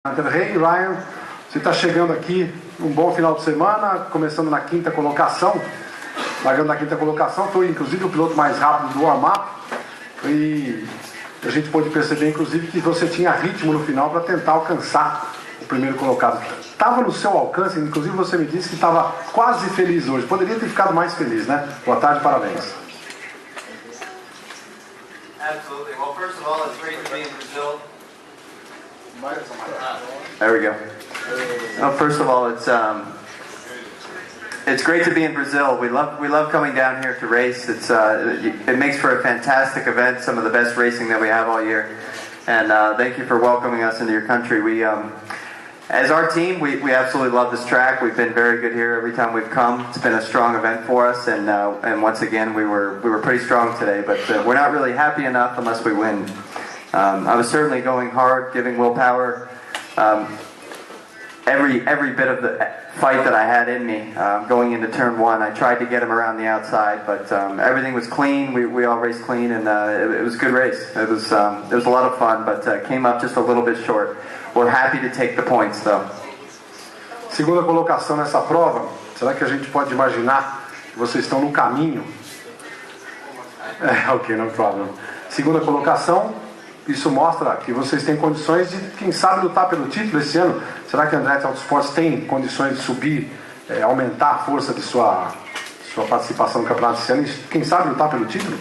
Hunter-Reay. Ryan, você está chegando aqui um bom final de semana, começando na quinta colocação, largando na quinta colocação, foi inclusive o piloto mais rápido do warm-up, e a gente pôde perceber inclusive que você tinha ritmo no final para tentar alcançar o primeiro colocado. Estava no seu alcance, inclusive você me disse que estava quase feliz hoje, poderia ter ficado mais feliz, né? Boa tarde, parabéns. Absolutely. Well, first of all, it's great to be in Brazil. There we go. Well, first of all, it's great to be in Brazil. We love coming down here to race. It makes for a fantastic event, some of the best racing that we have all year. And thank you for welcoming us into your country. We, as our team, we absolutely love this track. We've been very good here every time we've come. It's been a strong event for us, and once again we were pretty strong today. But we're not really happy enough unless we win. I was certainly going hard, giving willpower. Every bit of the fight that I had in me going into turn one, I tried to get him around the outside, but everything was clean. We all raced clean, and it was a good race. It was a lot of fun, but came up just a little bit short. We're happy to take the points, though. Segunda colocação nessa prova. Será que a gente pode imaginar que vocês estão no caminho? Ok, no problem. Segunda colocação. Isso mostra que vocês têm condições de, quem sabe, lutar pelo título esse ano. Será que a Andretti Autosports tem condições de subir, aumentar a força de sua participação no campeonato esse ano e, quem sabe, lutar pelo título?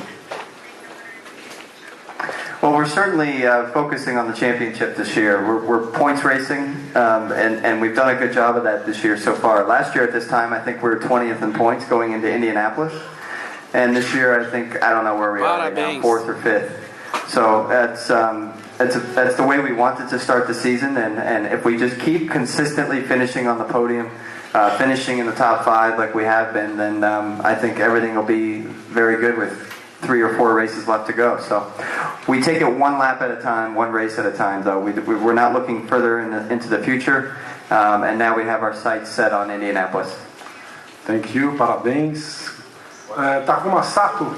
Well, we're certainly focusing on the championship this year. We're points racing, and we've done a good job of that this year so far. Last year at this time, I think we were 20th in points going into Indianapolis. And this year, I think, I don't know where we are right now, 4th or 5th. So that's the way we wanted to start the season, and if we just keep consistently finishing on the podium, finishing in the top 5 like we have been, then I think everything will be very good with 3 or 4 races left to go. So we take it one lap at a time, one race at a time, though. We're not looking further into the future, and now we have our sights set on Indianapolis. Thank you, parabéns. Takuma Sato,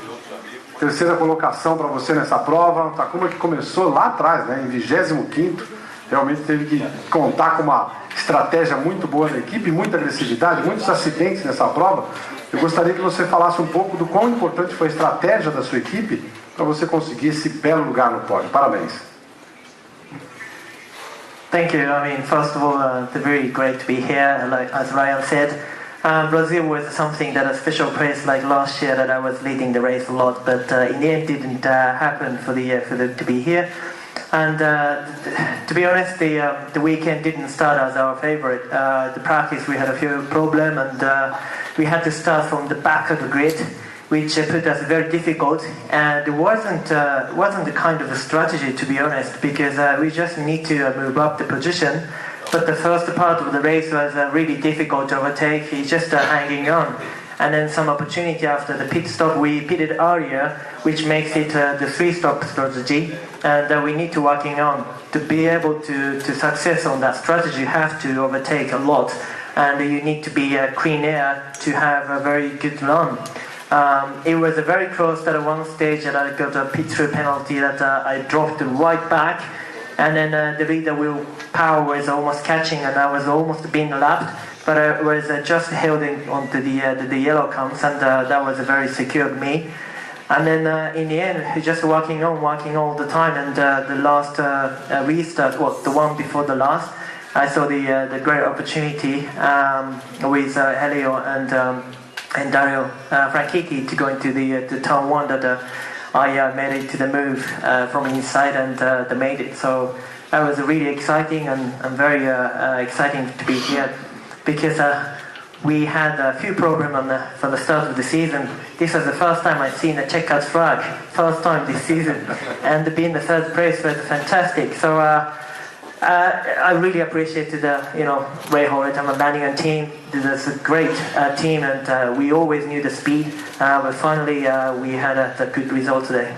terceira colocação para você nessa prova. Takuma que começou lá atrás, né, em 25º, realmente teve que contar com uma estratégia muito boa da equipe, muita agressividade, muitos acidentes nessa prova. Eu gostaria que você falasse um pouco do quão importante foi a estratégia da sua equipe para você conseguir esse belo lugar no pódio. Parabéns. Thank you. I mean, first of all, it's very great to be here. Like as Ryan said, Brazil was something that a special place like last year that I was leading the race a lot, but in the end didn't happen for them to be here. And to be honest, the weekend didn't start as our favorite. The practice we had a few problems, and we had to start from the back of the grid, which put us very difficult. And it wasn't the kind of a strategy, to be honest, because we just need to move up the position. But the first part of the race was really difficult to overtake. He's just hanging on. And then some opportunity after the pit stop. We pitted earlier, which makes it the 3-stop strategy. And we need to working on. To be able to success on that strategy, you have to overtake a lot. And you need to be clean air to have a very good run. It was a very close at one stage that I got a pit-through penalty that I dropped right back. And then the leader wheel power was almost catching, and I was almost being lapped, but I was just holding onto the yellow cones, and that was very secured me. And then in the end, just working all the time, and the last restart, the one before the last, I saw the great opportunity with Helio and Dario Franchitti to go into the turn 1 that I made it to the move from inside, and made it. So that was really exciting, and very exciting to be here, because we had a few problems from the start of the season. This was the first time I'd seen a checkered flag, first time this season, and being the third place was fantastic. So I really appreciated Ray Holt and the Lanningham team. This is a great team, and we always knew the speed, but finally we had a good result today.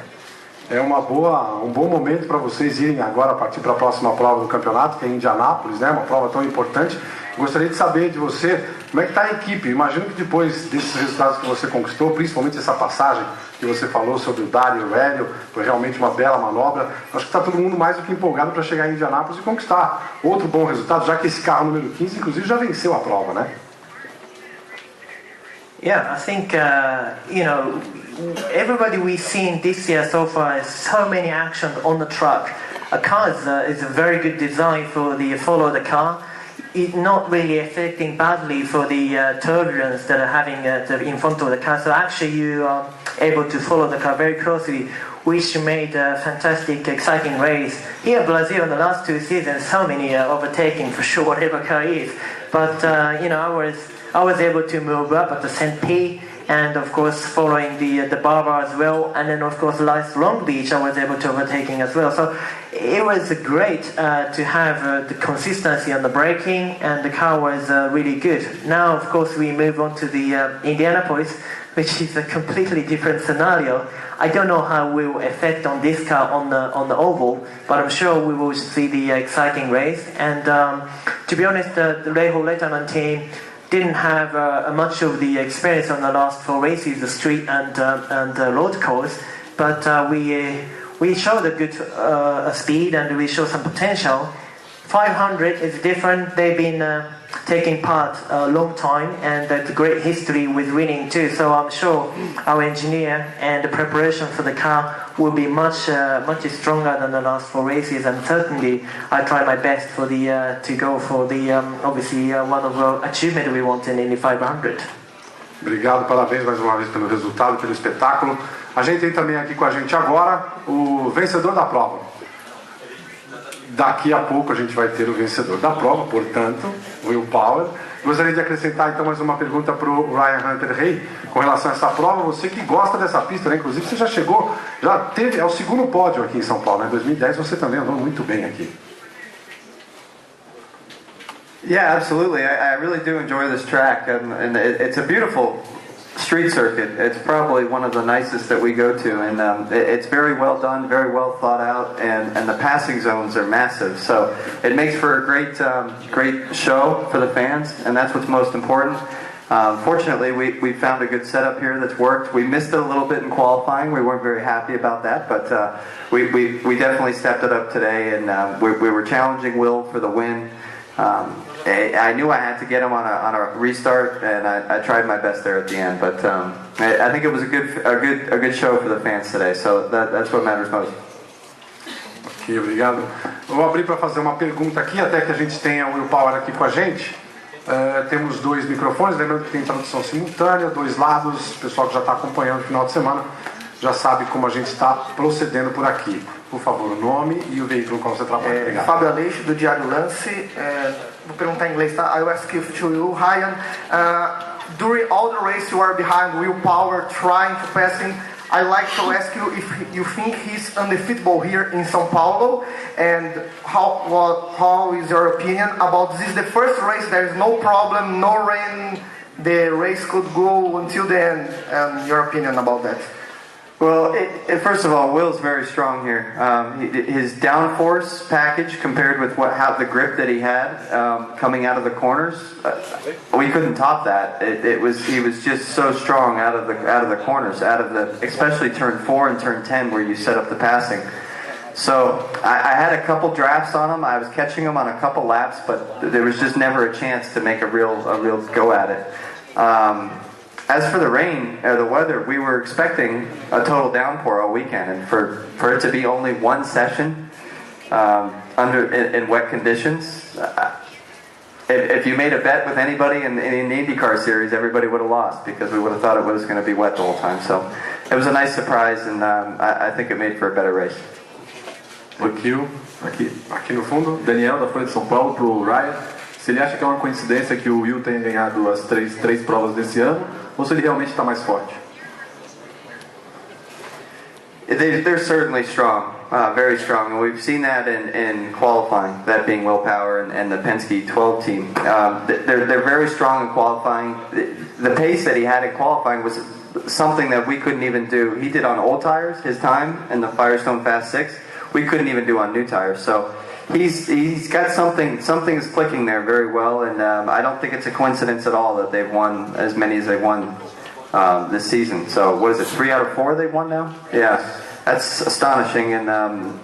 É um bom momento para vocês irem agora partir para a próxima prova do campeonato, que é em Indianápolis, né? Uma prova tão importante. Gostaria de saber de você como é que está a equipe. Imagino que depois desses resultados que você conquistou, principalmente essa passagem que você falou sobre o Dário e o Hélio, foi realmente uma bela manobra. Acho que está todo mundo mais do que empolgado para chegar em Indianápolis e conquistar outro bom resultado, já que esse carro número 15, inclusive, já venceu a prova, né? Yeah, I think, everybody we've seen this year so far has so many actions on the track. A car is a very good design for the follow the car. It's not really affecting badly for the turbulence that are having in front of the car. So actually you are able to follow the car very closely, which made a fantastic, exciting race. Here in Brazil in the last 2 seasons, so many overtaking for sure, whatever car is. But, I was able to move up at the St. P and of course following the Barber as well, and then of course last Long Beach I was able to overtaking as well. So it was great to have the consistency on the braking, and the car was really good. Now of course we move on to the Indianapolis, which is a completely different scenario. I don't know how it will affect on this car on the oval, but I'm sure we will see the exciting race. And to be honest, the Reho Letterman team didn't have much of the experience on the last 4 races, the street and road course, but we showed a good speed and we showed some potential. 500 is different. They've been taking part a long time, and it's a great history with winning too. So I'm sure our engineer and the preparation for the car will be much stronger than the last 4 races. And certainly, I try my best for the to go for the obviously one of the achievements we want in Indy 500. Obrigado, parabéns mais uma vez pelo resultado, pelo espetáculo. A gente tem também aqui com a gente agora o vencedor da prova. Daqui a pouco a gente vai ter o vencedor da prova, portanto, Will Power. Gostaria de acrescentar então mais uma pergunta para o Ryan Hunter-Reay com relação a essa prova. Você que gosta dessa pista, né? Inclusive você já chegou, já teve, é o segundo pódio aqui em São Paulo, né? Em 2010 você também andou muito bem aqui. Yeah, absolutely. I really do enjoy this track, and it's a beautiful street circuit. It's probably one of the nicest that we go to, and it's very well done, very well thought out, and the passing zones are massive. So it makes for a great show for the fans, and that's what's most important. Fortunately, we found a good setup here that's worked. We missed it a little bit in qualifying. We weren't very happy about that, but we definitely stepped it up today, and we were challenging Will for the win. I knew I had to get him on a restart, and I tried my best there at the end. But I think it was a good show for the fans today. So that's what matters most. Ok, obrigado. Vou abrir para fazer uma pergunta aqui, até que a gente tenha o Will Power aqui com a gente. Temos 2 microfones, lembrando que tem tradução simultânea, 2 lados. O pessoal que já está acompanhando o final de semana já sabe como a gente está procedendo por aqui. Por favor, o nome e o veículo com qual você trabalha. Fábio Aleixo, do Diário Lance. Vou perguntar em inglês, tá? I'll ask you to you, Ryan. During all the race you are behind Will Power, trying to pass him. I'd like to ask you if you think he's undefeatable here in São Paulo, and how is your opinion about this? Is the first race, there is no problem, no rain, the race could go until the end, and your opinion about that? Well, first of all, Will's very strong here. His downforce package compared with how the grip that he had coming out of the corners, we couldn't top that. He was just so strong out of the corners, especially turn 4 and turn 10 where you set up the passing. So I had a couple drafts on him. I was catching him on a couple laps, but there was just never a chance to make a real go at it. As for the rain or the weather, we were expecting a total downpour all weekend, and for it to be only one session in wet conditions, if you made a bet with anybody in the IndyCar series, everybody would have lost because we would have thought it was going to be wet the whole time. So it was a nice surprise, and I think it made for a better race. Aqui no fundo, Daniel da Folha de São Paulo pro Ryan. Se ele acha que é uma coincidência que o Will tenha ganhado as três provas desse ano, ou se ele realmente está mais forte? They're certainly strong, very strong, and we've seen that in qualifying, that being Will Power and the Penske 12 team. They're very strong in qualifying. The pace that he had in qualifying was something that we couldn't even do. He did on old tires, his time in the Firestone Fast 6. We couldn't even do on new tires. So he's got something is clicking there very well, and I don't think it's a coincidence at all that they've won as many as they won this season. So what is it, 3 out of 4 they've won now? Yeah, that's astonishing, and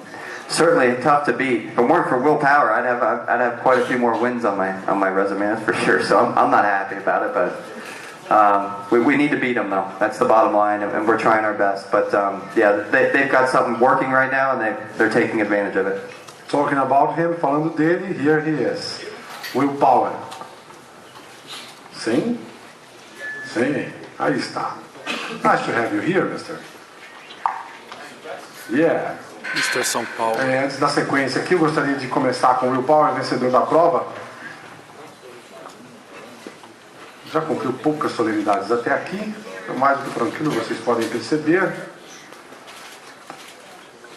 certainly tough to beat. If it weren't for Will Power, I'd have quite a few more wins on my resume, that's for sure. So I'm not happy about it, but we need to beat them though. That's the bottom line, and we're trying our best. But yeah, they've got something working right now, and they're taking advantage of it. Talking about him, falando dele, here he is. Will Power. Sim? Sim. Aí está. Nice to have you here, mister. Yeah. Mr. São Paulo. Antes da sequência aqui, eu gostaria de começar com o Will Power, vencedor da prova. Já cumpriu poucas solenidades até aqui, mais do que tranquilo, vocês podem perceber.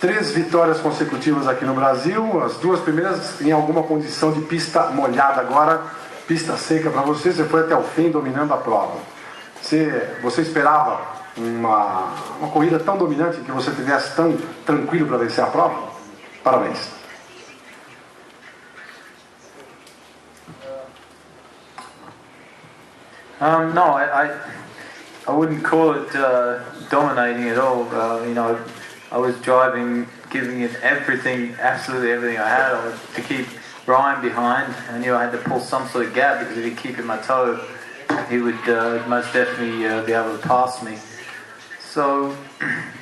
3 vitórias consecutivas aqui no Brasil, as 2 primeiras em alguma condição de pista molhada, agora pista seca para você. Você foi até o fim dominando a prova. Você esperava uma corrida tão dominante que você tivesse tão tranquilo para vencer a prova? Parabéns. No, I wouldn't call it dominating at all. I was driving, giving it everything, absolutely everything I had to keep Ryan behind. I knew I had to pull some sort of gap because if he'd keep in my toe, he would most definitely be able to pass me. So,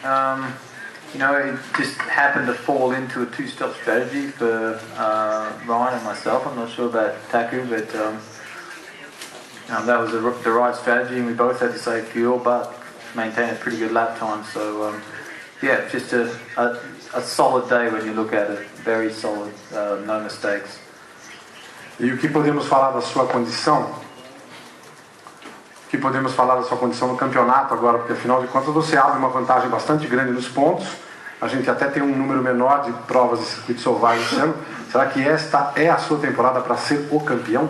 it just happened to fall into a 2-stop strategy for Ryan and myself. I'm not sure about Taku, but that was the right strategy, and we both had to save fuel, but maintain a pretty good lap time. So, yeah, just a solid day when you look at it. Very solid, no mistakes. E o que podemos falar da sua condição? O que podemos falar da sua condição no campeonato agora? Porque afinal de contas você abre uma vantagem bastante grande nos pontos. A gente até tem um número menor de provas de circuitos ovais esse ano. Será que esta é a sua temporada para ser o campeão?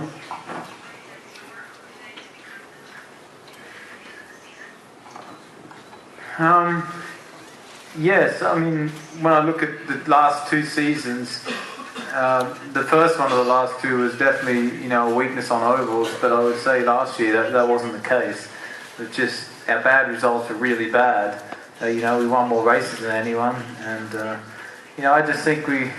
Yes, I mean, when I look at the last 2 seasons, the first one of the last 2 was definitely, a weakness on ovals, but I would say last year that wasn't the case. It's just our bad results were really bad. We won more races than anyone, and I just think we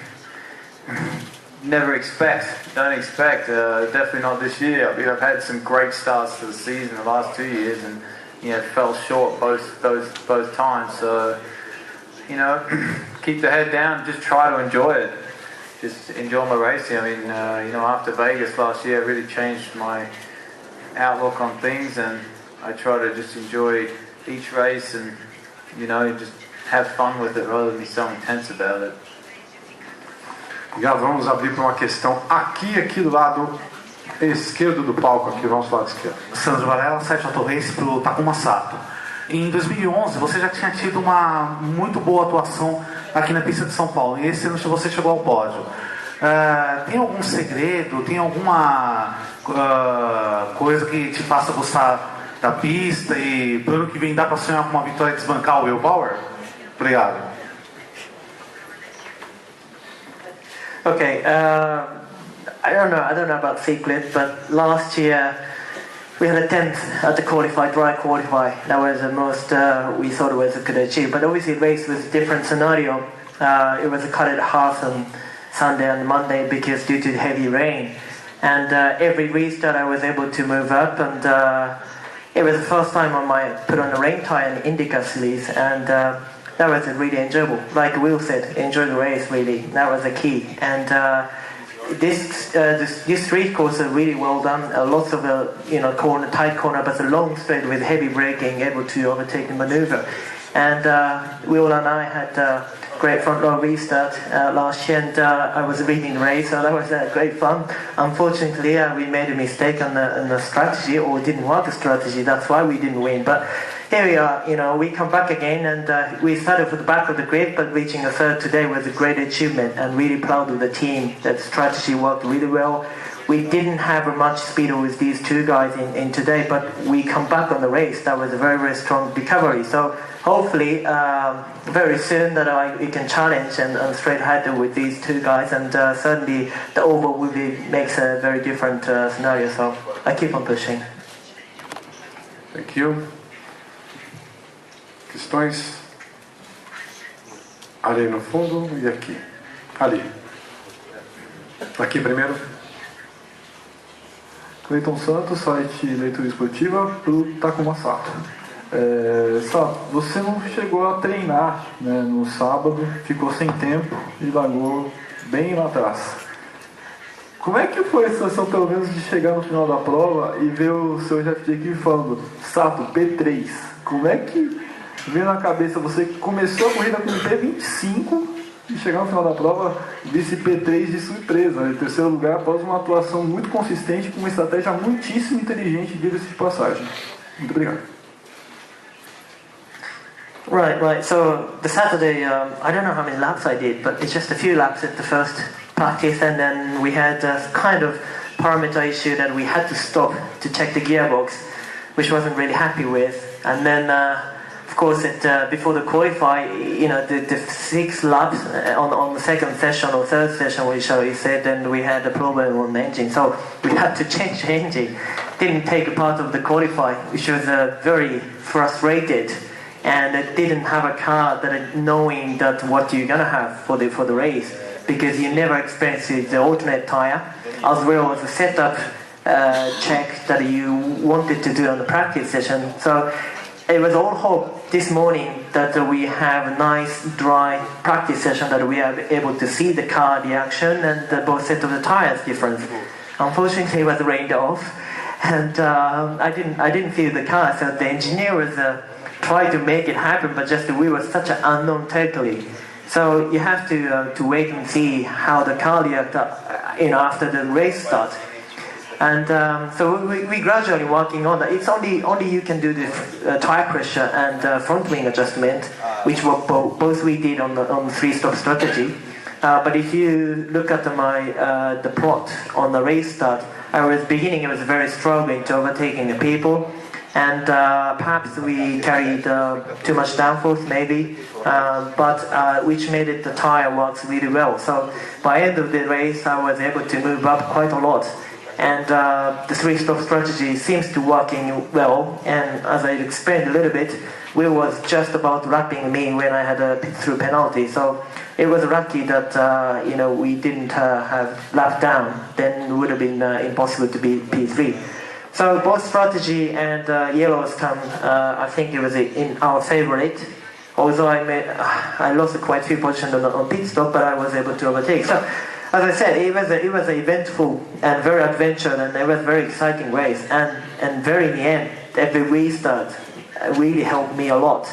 don't expect, definitely not this year. I mean, I've had some great starts to the season the last 2 years, and fell short both times. So, keep the head down, just try to enjoy it. Just enjoy my racing. I mean, after Vegas last year, I really changed my outlook on things, and I try to just enjoy each race and, just have fun with it rather than be so intense about it. Já vamos abrir para uma questão aqui do lado esquerdo do palco, aqui, vamos falar de esquerda. Sandro Varela, site Hunter-Reay para o Takuma Sato. Em 2011, você já tinha tido uma muito boa atuação aqui na pista de São Paulo, e esse ano você chegou ao pódio. Tem algum segredo, tem alguma coisa que te faça gostar da pista e pro ano que vem dá para sonhar com uma vitória e desbancar o Will Power? Obrigado. Okay, I don't know about secret, but last year we had a 10th at the dry qualify. That was the most we thought it was could achieve. But obviously the race was a different scenario. It was cut at half on Sunday and Monday because due to the heavy rain. And every restart I was able to move up, and it was the first time put on a rain tire in Indica series, and that was really enjoyable. Like Will said, enjoy the race really. That was the key. And this street course is really well done. Lots of tight corner, but a long straight with heavy braking, able to overtake and maneuver. And Will and I had great front row restart last year, and I was leading the race, so that was great fun. Unfortunately, we made a mistake on the strategy, or didn't work the strategy. That's why we didn't win. But here we are. We come back again, and we started with the back of the grid, but reaching a third today was a great achievement, and really proud of the team. That strategy worked really well. we didn't have much speed with these two guys in today, but we come back on the race. That was a very, very strong recovery. So hopefully, very soon that we can challenge and straight ahead with these two guys, and certainly the oval makes a very different scenario. So I keep on pushing. Thank you. Questões? Ali no fundo e aqui. Ali. Aqui primeiro. Cleiton Santos, site Leitura Esportiva, pro Takuma Sato. Sato, você não chegou a treinar, né, no sábado, ficou sem tempo e largou bem lá atrás. Como é que foi a sensação, pelo menos, de chegar no final da prova e ver o seu chefe de equipe falando, Sato, P3? Como é que veio na cabeça você que começou a corrida com P25 e chegar no final da prova desse P3 de surpresa, né? Em terceiro lugar, após uma atuação muito consistente com uma estratégia muitíssimo inteligente, diga-se de passagem. Muito obrigado. Right. So the Saturday, I don't know how many laps I did, but it's just a few laps at the first practice, and then we had a kind of parameter issue that we had to stop to check the gearbox, which wasn't really happy with. And then, of course, before the qualify, the 6 laps on the second session or third session, he said, and we had a problem on the engine, so we had to change the engine. Didn't take a part of the qualify, which was very frustrated. And it didn't have a car that knowing that what you're gonna have for the race, because you never experienced the alternate tire, as well as the setup check that you wanted to do on the practice session. So it was all hope this morning that we have a nice dry practice session, that we are able to see the car, the action, and both set of the tires difference. Unfortunately, it was rained off, and I didn't feel the car, so the engineer was try to make it happen, but just we were such an unknown territory. So you have to wait and see how the car reacts after the race starts. And so we gradually working on that. It's only you can do the tire pressure and front wing adjustment, which were both we did on the 3-stop strategy. But if you look at the plot on the race start, I was very struggling to overtaking the people. And perhaps we carried too much downforce, maybe, but which made it the tire works really well. So by end of the race, I was able to move up quite a lot, and the 3-stop strategy seems to working well. And as I explained a little bit, Will was just about wrapping me when I had a pit-through penalty. So it was lucky that we didn't have lap down. Then it would have been impossible to be P3. So both strategy and yellows come, I think it was in our favorite. Although I lost quite a few positions on pit stop, but I was able to overtake. So, as I said, it was an eventful and very adventurous, and it was a very exciting race. And very in the end, every restart really helped me a lot.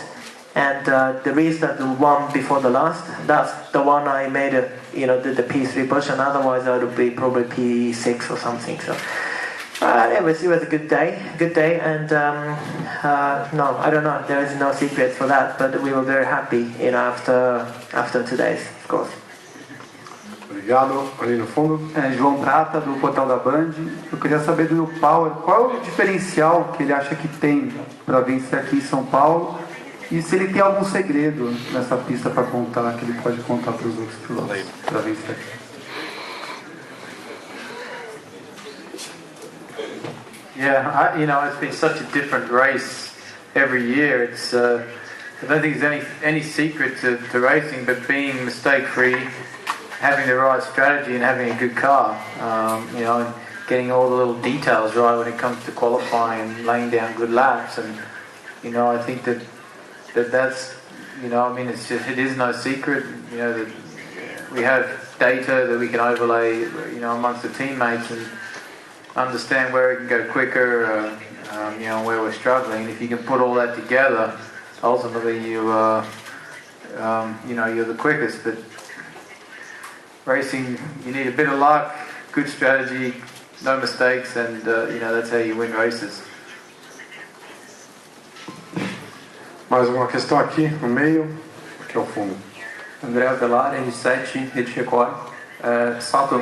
And the restart, the one before the last, that's the one I made the P3 position. Otherwise, I would be probably P6 or something. So. It was a good day, and no, I don't know. There is no secret for that, but we were very happy, after today's, of course. Obrigado. Ali no fundo. João Prata, do portal da Band. Eu queria saber do Will Power, qual é o diferencial que ele acha que tem para vencer aqui em São Paulo, e se ele tem algum segredo nessa pista para contar, que ele pode contar para os outros pilotos para vencer aqui. Yeah, it's been such a different race every year. It's I don't think there's any secret to racing, but being mistake-free, having the right strategy, and having a good car. And getting all the little details right when it comes to qualifying and laying down good laps. And I think that's it is no secret. That we have data that we can overlay, amongst the teammates and understand where it can go quicker, where we're struggling. If you can put all that together, ultimately you're the quickest. But racing, you need a bit of luck, good strategy, no mistakes, and that's how you win races. Mais uma questão aqui no meio, aqui ao fundo. André Avelar, R7, Rede Record. Sato,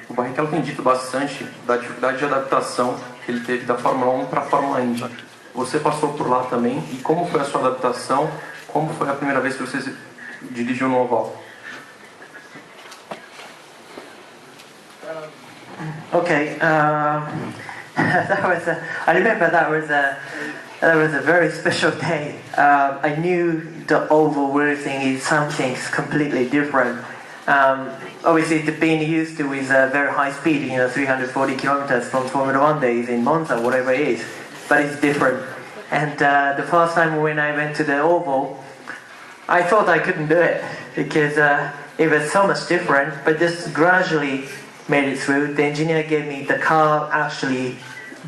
o Barrichello tem dito bastante da dificuldade de adaptação que ele teve da Fórmula 1 para a Fórmula Indy. Você passou por lá também, e como foi a sua adaptação? Como foi a primeira vez que você se dirigiu no oval? Okay, I remember that was a very special day. I knew the oval racing is something completely different. Obviously, being used to is very high speed, 340 kilometers from Formula 1 days in Monza, whatever it is, but it's different. And the first time when I went to the oval, I thought I couldn't do it because it was so much different, but just gradually made it through. The engineer gave me the car actually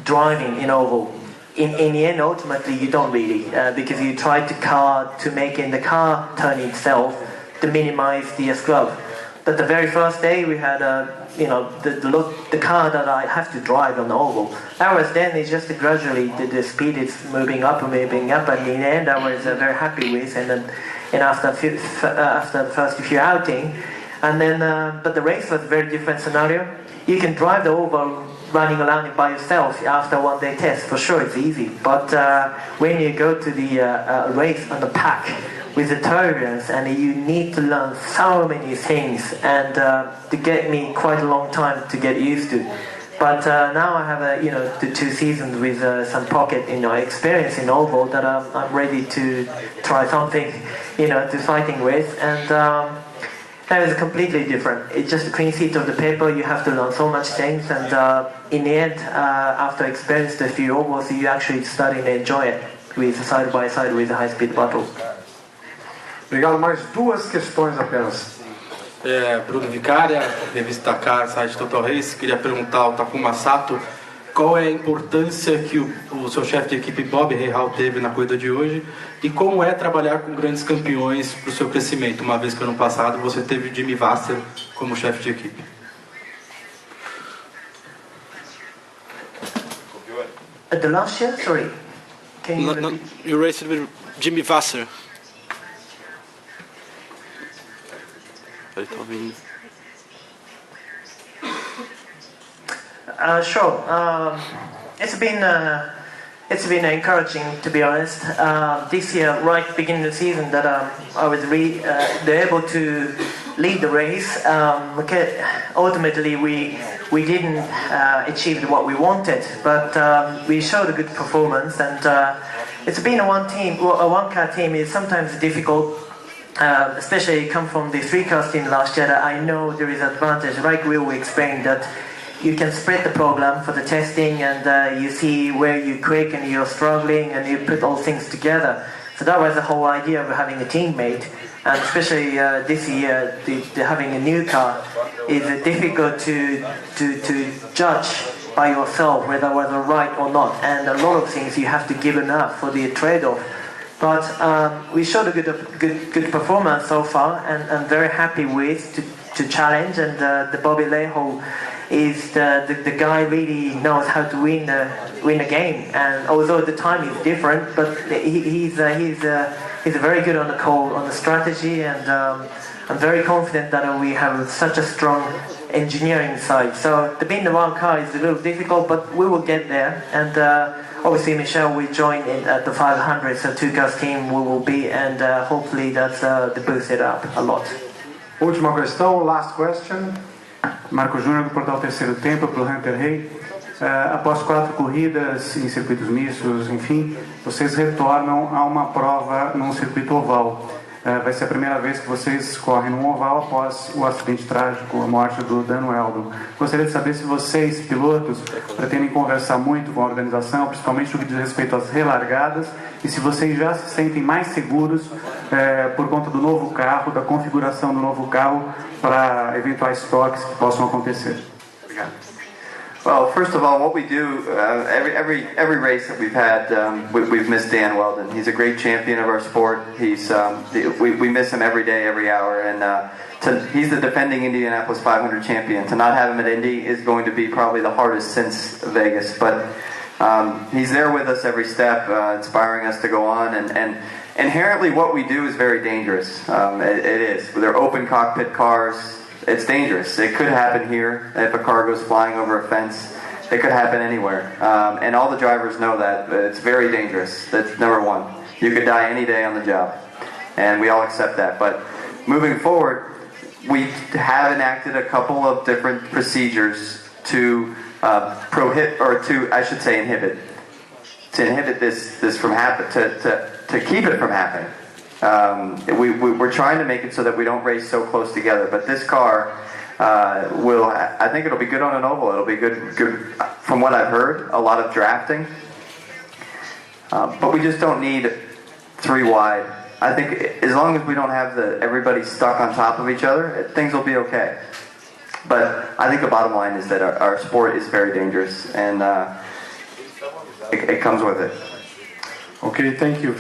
driving in oval. In the end, ultimately, you don't really, because you try to make in the car turn itself to minimize the scrub. But the very first day we had, the car that I have to drive on the oval. That was then, it's just gradually the speed is moving up, and in the end I was very happy with, and after the first few outings, and then, but the race was a very different scenario. You can drive the oval running around by yourself after one day test, for sure it's easy. But when you go to the race on the pack with the turbulence, and you need to learn so many things, and to get me quite a long time to get used to. But now I have the 2 seasons with some pocket experience in oval that I'm ready to try something to fighting with, and that is completely different. It's just a clean sheet of the paper. You have to learn so much things, and in the end, after experiencing a few ovals, you actually starting to enjoy it with side by side with a high-speed battle. Obrigado. Mais 2 questões apenas. Bruno Vicária, revista Dakar, site Total Race. Queria perguntar ao Takuma Sato qual é a importância que o seu chefe de equipe Bob Rahal teve na corrida de hoje e como é trabalhar com grandes campeões para o seu crescimento, uma vez que ano passado você teve o Jimmy Vasser como chefe de equipe. The last year? Sorry. Can you repeat? You raced with Jimmy Vasser. Sure. It's been encouraging, to be honest. This year, right beginning of the season, that I was able to lead the race. Ultimately, we didn't achieve what we wanted, but we showed a good performance. And it's been a one-car team is sometimes difficult. Especially come from the 3-car team last year, I know there is advantage, like Will explained, that you can spread the program for the testing, and you see where you're quick and you're struggling, and you put all things together. So that was the whole idea of having a teammate, and especially this year, having a new car is difficult to judge by yourself whether it was right or not, and a lot of things you have to give enough for the trade-off. But we showed a good performance so far, and I'm very happy with to challenge. And the Bobby Rahal is the guy really knows how to win a game. And although the time is different, but he's very good on the call, on the strategy, and I'm very confident that we have such a strong engineering side. So being the one car is a little difficult, but we will get there. And obviously, Michelle will join in at the 500, so 2-car team we will be, and hopefully that's to boost it up a lot. Última questão, last question. Marco Júnior do portal Terceiro Tempo para o Hunter-Reay. Após 4 corridas em circuitos mistos, enfim, vocês retornam a uma prova num circuito oval. Vai ser a primeira vez que vocês correm num oval após o acidente trágico, a morte do Dan Weldon. Gostaria de saber se vocês, pilotos, pretendem conversar muito com a organização, principalmente no que diz respeito às relargadas, e se vocês já se sentem mais seguros por conta do novo carro, da configuração do novo carro para eventuais toques que possam acontecer. Obrigado. Well, first of all, what we do, every race that we've had, we've missed Dan Weldon. He's a great champion of our sport. We miss him every day, every hour, and he's the defending Indianapolis 500 champion. To not have him at Indy is going to be probably the hardest since Vegas, but he's there with us every step, inspiring us to go on, and inherently what we do is very dangerous. It is. They're open cockpit cars, it's dangerous. It could happen here if a car goes flying over a fence. It could happen anywhere. And all the drivers know that. It's very dangerous. That's number one. You could die any day on the job. And we all accept that. But moving forward, we have enacted a couple of different procedures to prohibit, or to, I should say, inhibit this from happening, to keep it from happening. We're trying to make it so that we don't race so close together. But this car will, I think it'll be good on an oval. It'll be good from what I've heard, a lot of drafting. But we just don't need 3 wide. I think as long as we don't have everybody stuck on top of each other, things will be okay. But I think the bottom line is that our sport is very dangerous, and it comes with it. Okay, thank you.